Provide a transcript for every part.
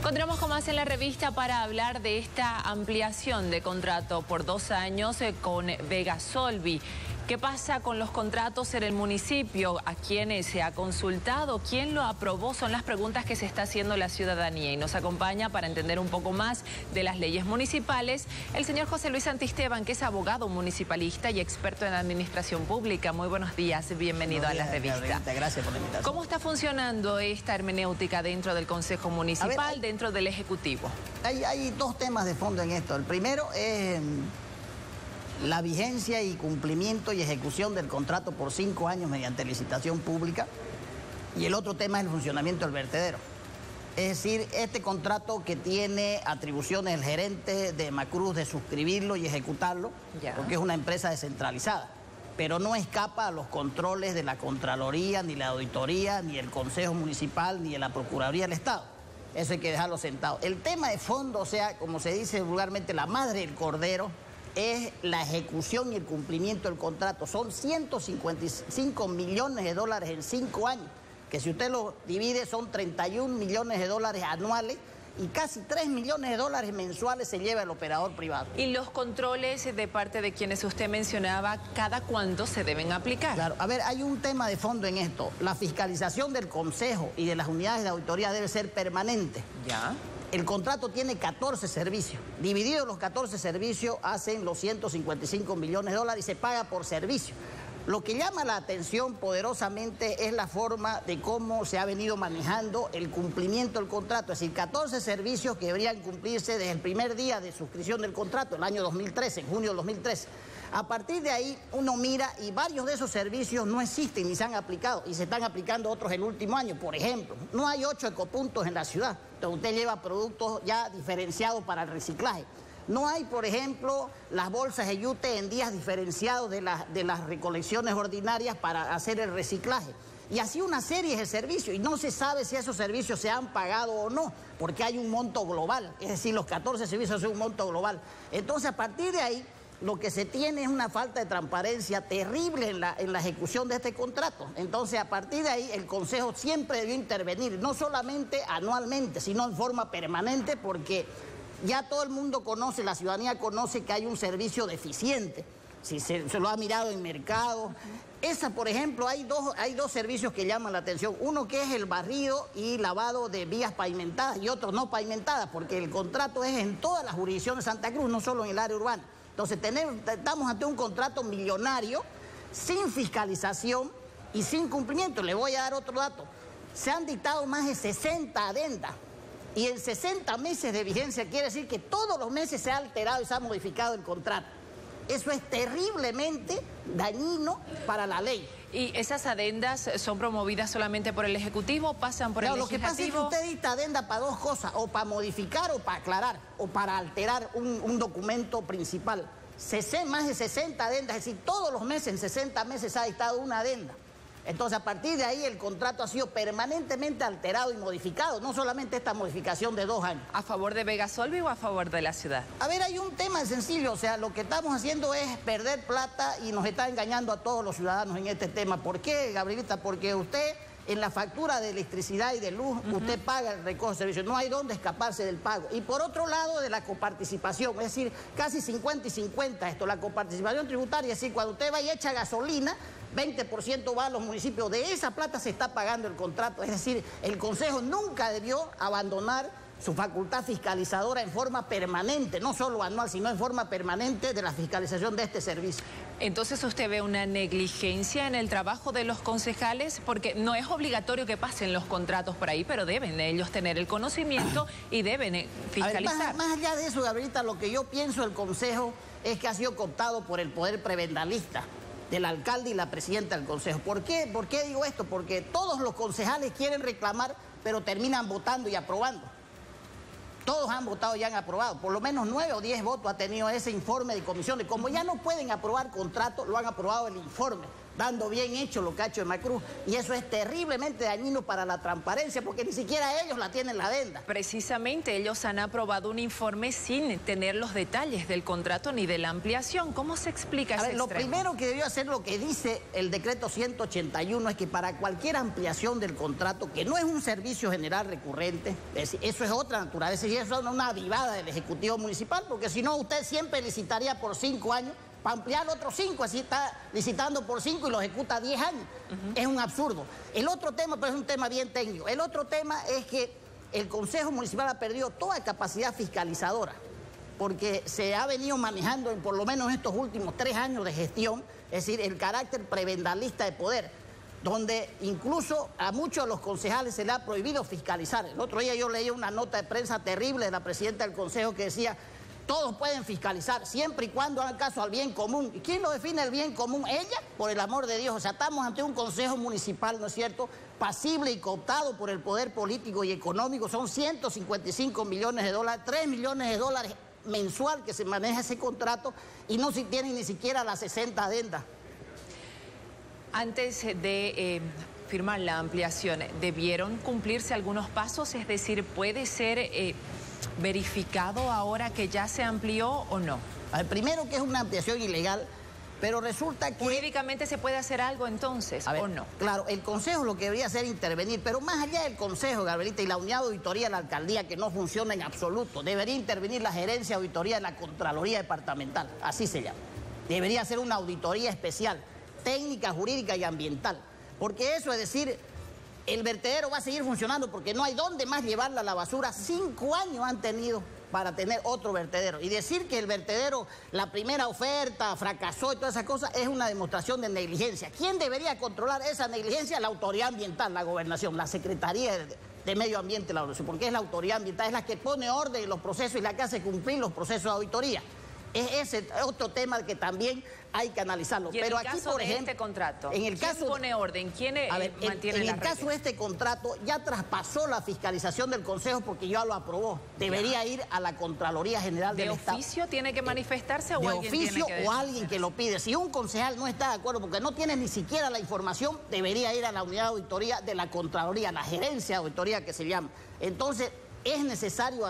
Continuamos con más en la revista para hablar de esta ampliación de contrato por 2 años con Vegasolvi. ¿Qué pasa con los contratos en el municipio? ¿A quién se ha consultado? ¿Quién lo aprobó? Son las preguntas que se está haciendo la ciudadanía. Y nos acompaña para entender un poco más de las leyes municipales el señor José Luis Santisteban, que es abogado municipalista y experto en administración pública. Muy buenos días, bienvenido a la revista. Gracias por la invitación. ¿Cómo está funcionando esta hermenéutica dentro del Consejo Municipal, dentro del Ejecutivo? Hay dos temas de fondo en esto. El primero es la vigencia y cumplimiento y ejecución del contrato por 5 años mediante licitación pública. Y el otro tema es el funcionamiento del vertedero. Es decir, este contrato que tiene atribuciones el gerente de Macruz de suscribirlo y ejecutarlo, porque es una empresa descentralizada, pero no escapa a los controles de la Contraloría, ni la Auditoría, ni el Consejo Municipal, ni de la Procuraduría del Estado. Eso hay que dejarlo sentado. El tema de fondo, o sea, como se dice vulgarmente, la madre del cordero, es la ejecución y el cumplimiento del contrato. Son 155 millones de dólares en 5 años, que si usted lo divide son 31 millones de dólares anuales y casi 3 millones de dólares mensuales se lleva el operador privado. ¿Y los controles de parte de quienes usted mencionaba, cada cuánto se deben aplicar? Claro, a ver, hay un tema de fondo en esto. La fiscalización del Consejo y de las unidades de auditoría debe ser permanente. Ya. El contrato tiene 14 servicios. Divididos los 14 servicios hacen los 155 millones de dólares y se paga por servicio. Lo que llama la atención poderosamente es la forma de cómo se ha venido manejando el cumplimiento del contrato. Es decir, 14 servicios que deberían cumplirse desde el primer día de suscripción del contrato, el año 2013, en junio del 2013. A partir de ahí uno mira y varios de esos servicios no existen ni se han aplicado y se están aplicando otros el último año. Por ejemplo, no hay 8 ecopuntos en la ciudad, donde usted lleva productos ya diferenciados para el reciclaje. No hay, por ejemplo, las bolsas de yute en días diferenciados de las recolecciones ordinarias para hacer el reciclaje. Y así una serie de servicios, y no se sabe si esos servicios se han pagado o no, porque hay un monto global, es decir, los 14 servicios son un monto global. Entonces, a partir de ahí, lo que se tiene es una falta de transparencia terrible en la ejecución de este contrato. Entonces, a partir de ahí, el Consejo siempre debió intervenir, no solamente anualmente, sino en forma permanente, porque ya todo el mundo conoce, la ciudadanía conoce que hay un servicio deficiente. Si se lo ha mirado en mercado. Por ejemplo, hay dos servicios que llaman la atención. Uno que es el barrido y lavado de vías pavimentadas y otro no pavimentadas, porque el contrato es en todas las jurisdicciones de Santa Cruz, no solo en el área urbana. Entonces estamos ante un contrato millonario, sin fiscalización y sin cumplimiento. Le voy a dar otro dato. Se han dictado más de 60 adendas. Y en 60 meses de vigencia quiere decir que todos los meses se ha alterado y se ha modificado el contrato. Eso es terriblemente dañino para la ley. ¿Y esas adendas son promovidas solamente por el Ejecutivo o pasan por el Legislativo? Lo que pasa es que usted dicta adenda para dos cosas, o para modificar o para aclarar, o para alterar un documento principal. Más de 60 adendas, es decir, todos los meses, en 60 meses se ha dictado una adenda. Entonces, a partir de ahí, el contrato ha sido permanentemente alterado y modificado, no solamente esta modificación de 2 años. ¿A favor de Vegasolvi o a favor de la ciudad? A ver, hay un tema sencillo, o sea, lo que estamos haciendo es perder plata y nos está engañando a todos los ciudadanos en este tema. ¿Por qué, Gabrielita? Porque usted, en la factura de electricidad y de luz, usted paga el recojo de servicios, no hay dónde escaparse del pago. Y por otro lado, de la coparticipación, es decir, casi 50 y 50 esto, la coparticipación tributaria, es decir, cuando usted va y echa gasolina, 20% va a los municipios, de esa plata se está pagando el contrato. Es decir, el Consejo nunca debió abandonar su facultad fiscalizadora en forma permanente, no solo anual, sino en forma permanente de la fiscalización de este servicio. Entonces, ¿usted ve una negligencia en el trabajo de los concejales? Porque no es obligatorio que pasen los contratos por ahí, pero deben ellos tener el conocimiento y deben fiscalizar. A ver, más allá de eso, Gabrielita, lo que yo pienso del Consejo es que ha sido cooptado por el poder prebendalista del alcalde y la presidenta del Consejo. ¿Por qué digo esto? Porque todos los concejales quieren reclamar, pero terminan votando y aprobando. Todos han votado y han aprobado. Por lo menos 9 o 10 votos ha tenido ese informe de comisiones. Como ya no pueden aprobar contratos, lo han aprobado el informe dando bien hecho lo que ha hecho Macruz, y eso es terriblemente dañino para la transparencia, porque ni siquiera ellos la tienen la adenda. Precisamente, ellos han aprobado un informe sin tener los detalles del contrato ni de la ampliación. ¿Cómo se explica ese extremo? Lo primero que debió hacer, lo que dice el decreto 181, es que para cualquier ampliación del contrato, que no es un servicio general recurrente, es decir, eso es otra naturaleza, y eso es una avivada del Ejecutivo Municipal, porque si no, usted siempre licitaría por 5 años, para ampliar otros 5, así está licitando por 5 y lo ejecuta 10 años. Es un absurdo. El otro tema, pero es un tema bien técnico, el otro tema es que el Consejo Municipal ha perdido toda capacidad fiscalizadora, porque se ha venido manejando, por lo menos en estos últimos 3 años de gestión, es decir, el carácter prebendalista de poder, donde incluso a muchos de los concejales se le ha prohibido fiscalizar. El otro día yo leí una nota de prensa terrible de la presidenta del Consejo que decía: todos pueden fiscalizar, siempre y cuando hagan caso al bien común. ¿Y quién lo define el bien común? Ella, por el amor de Dios. O sea, estamos ante un consejo municipal, ¿no es cierto?, pasible y cooptado por el poder político y económico. Son 155 millones de dólares, 3 millones de dólares mensual que se maneja ese contrato, y no se tienen ni siquiera las 60 adendas. Antes de firmar la ampliación, ¿debieron cumplirse algunos pasos? Es decir, ¿puede ser verificado ahora que ya se amplió o no? Primero, que es una ampliación ilegal, pero resulta que... ¿Jurídicamente se puede hacer algo entonces o no? Claro, el Consejo lo que debería hacer es intervenir, pero más allá del Consejo, Gabrielita, y la unidad de auditoría de la alcaldía, que no funciona en absoluto, debería intervenir la gerencia de auditoría de la Contraloría Departamental, así se llama. Debería hacer una auditoría especial, técnica, jurídica y ambiental, porque eso es decir, el vertedero va a seguir funcionando porque no hay dónde más llevarla a la basura. 5 años han tenido para tener otro vertedero. Y decir que el vertedero, la primera oferta, fracasó y todas esas cosas, es una demostración de negligencia. ¿Quién debería controlar esa negligencia? La autoridad ambiental, la gobernación, la Secretaría de Medio Ambiente, la gobernación, porque es la autoridad ambiental, es la que pone orden en los procesos y la que hace cumplir los procesos de auditoría. Es ese otro tema que también hay que analizarlo. Pero aquí, por ejemplo, este contrato, en el ¿quién caso, pone orden? ¿Quién mantiene en las el caso de este contrato ya traspasó la fiscalización del Consejo porque ya lo aprobó. Debería ir a la Contraloría General del Estado. ¿De oficio tiene que manifestarse o de alguien oficio tiene que o alguien que lo pide? Si un concejal no está de acuerdo porque no tiene ni siquiera la información, debería ir a la unidad de auditoría de la Contraloría, la gerencia de auditoría que se llama. Entonces, es necesario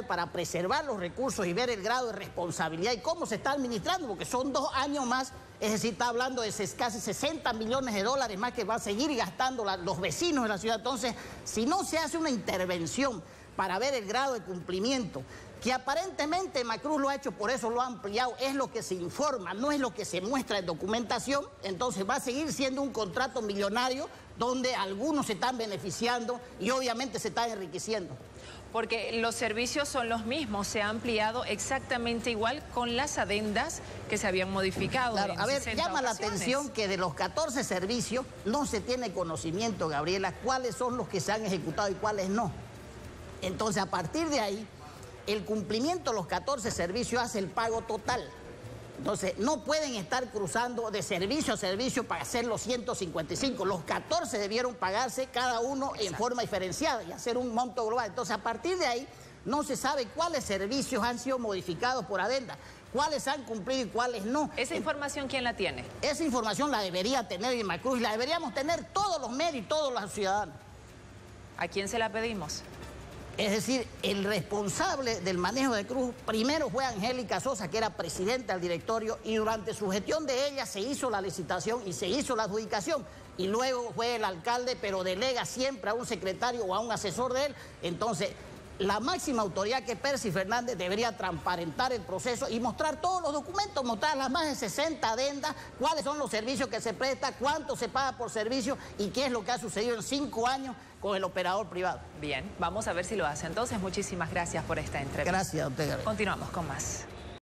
para preservar los recursos y ver el grado de responsabilidad y cómo se está administrando, porque son 2 años más, es decir, está hablando de casi 60 millones de dólares más que va a seguir gastando los vecinos de la ciudad. Entonces, si no se hace una intervención para ver el grado de cumplimiento, que aparentemente Macruz lo ha hecho, por eso lo ha ampliado, es lo que se informa, no es lo que se muestra en documentación, entonces va a seguir siendo un contrato millonario donde algunos se están beneficiando y obviamente se están enriqueciendo. Porque los servicios son los mismos, se ha ampliado exactamente igual con las adendas que se habían modificado. Claro, en a ver, 60 llama la ocasiones. atención que de los 14 servicios no se tiene conocimiento, Gabriela, cuáles son los que se han ejecutado y cuáles no. Entonces, a partir de ahí, el cumplimiento de los 14 servicios hace el pago total. Entonces, no pueden estar cruzando de servicio a servicio para hacer los 155. Los 14 debieron pagarse cada uno en forma diferenciada y hacer un monto global. Entonces, a partir de ahí, no se sabe cuáles servicios han sido modificados por adenda, cuáles han cumplido y cuáles no. ¿Esa información quién la tiene? Esa información la debería tener Macruz y la deberíamos tener todos los medios y todos los ciudadanos. ¿A quién se la pedimos? Es decir, el responsable del manejo de Cruz primero fue Angélica Sosa, que era presidenta del directorio, y durante su gestión de ella se hizo la licitación y se hizo la adjudicación. Y luego fue el alcalde, pero delega siempre a un secretario o a un asesor de él. Entonces, la máxima autoridad, que es Percy Fernández, debería transparentar el proceso y mostrar todos los documentos, mostrar las más de 60 adendas, cuáles son los servicios que se prestan, cuánto se paga por servicio y qué es lo que ha sucedido en 5 años con el operador privado. Bien, vamos a ver si lo hace. Entonces, muchísimas gracias por esta entrevista. Gracias a usted, Gabriel. Continuamos con más.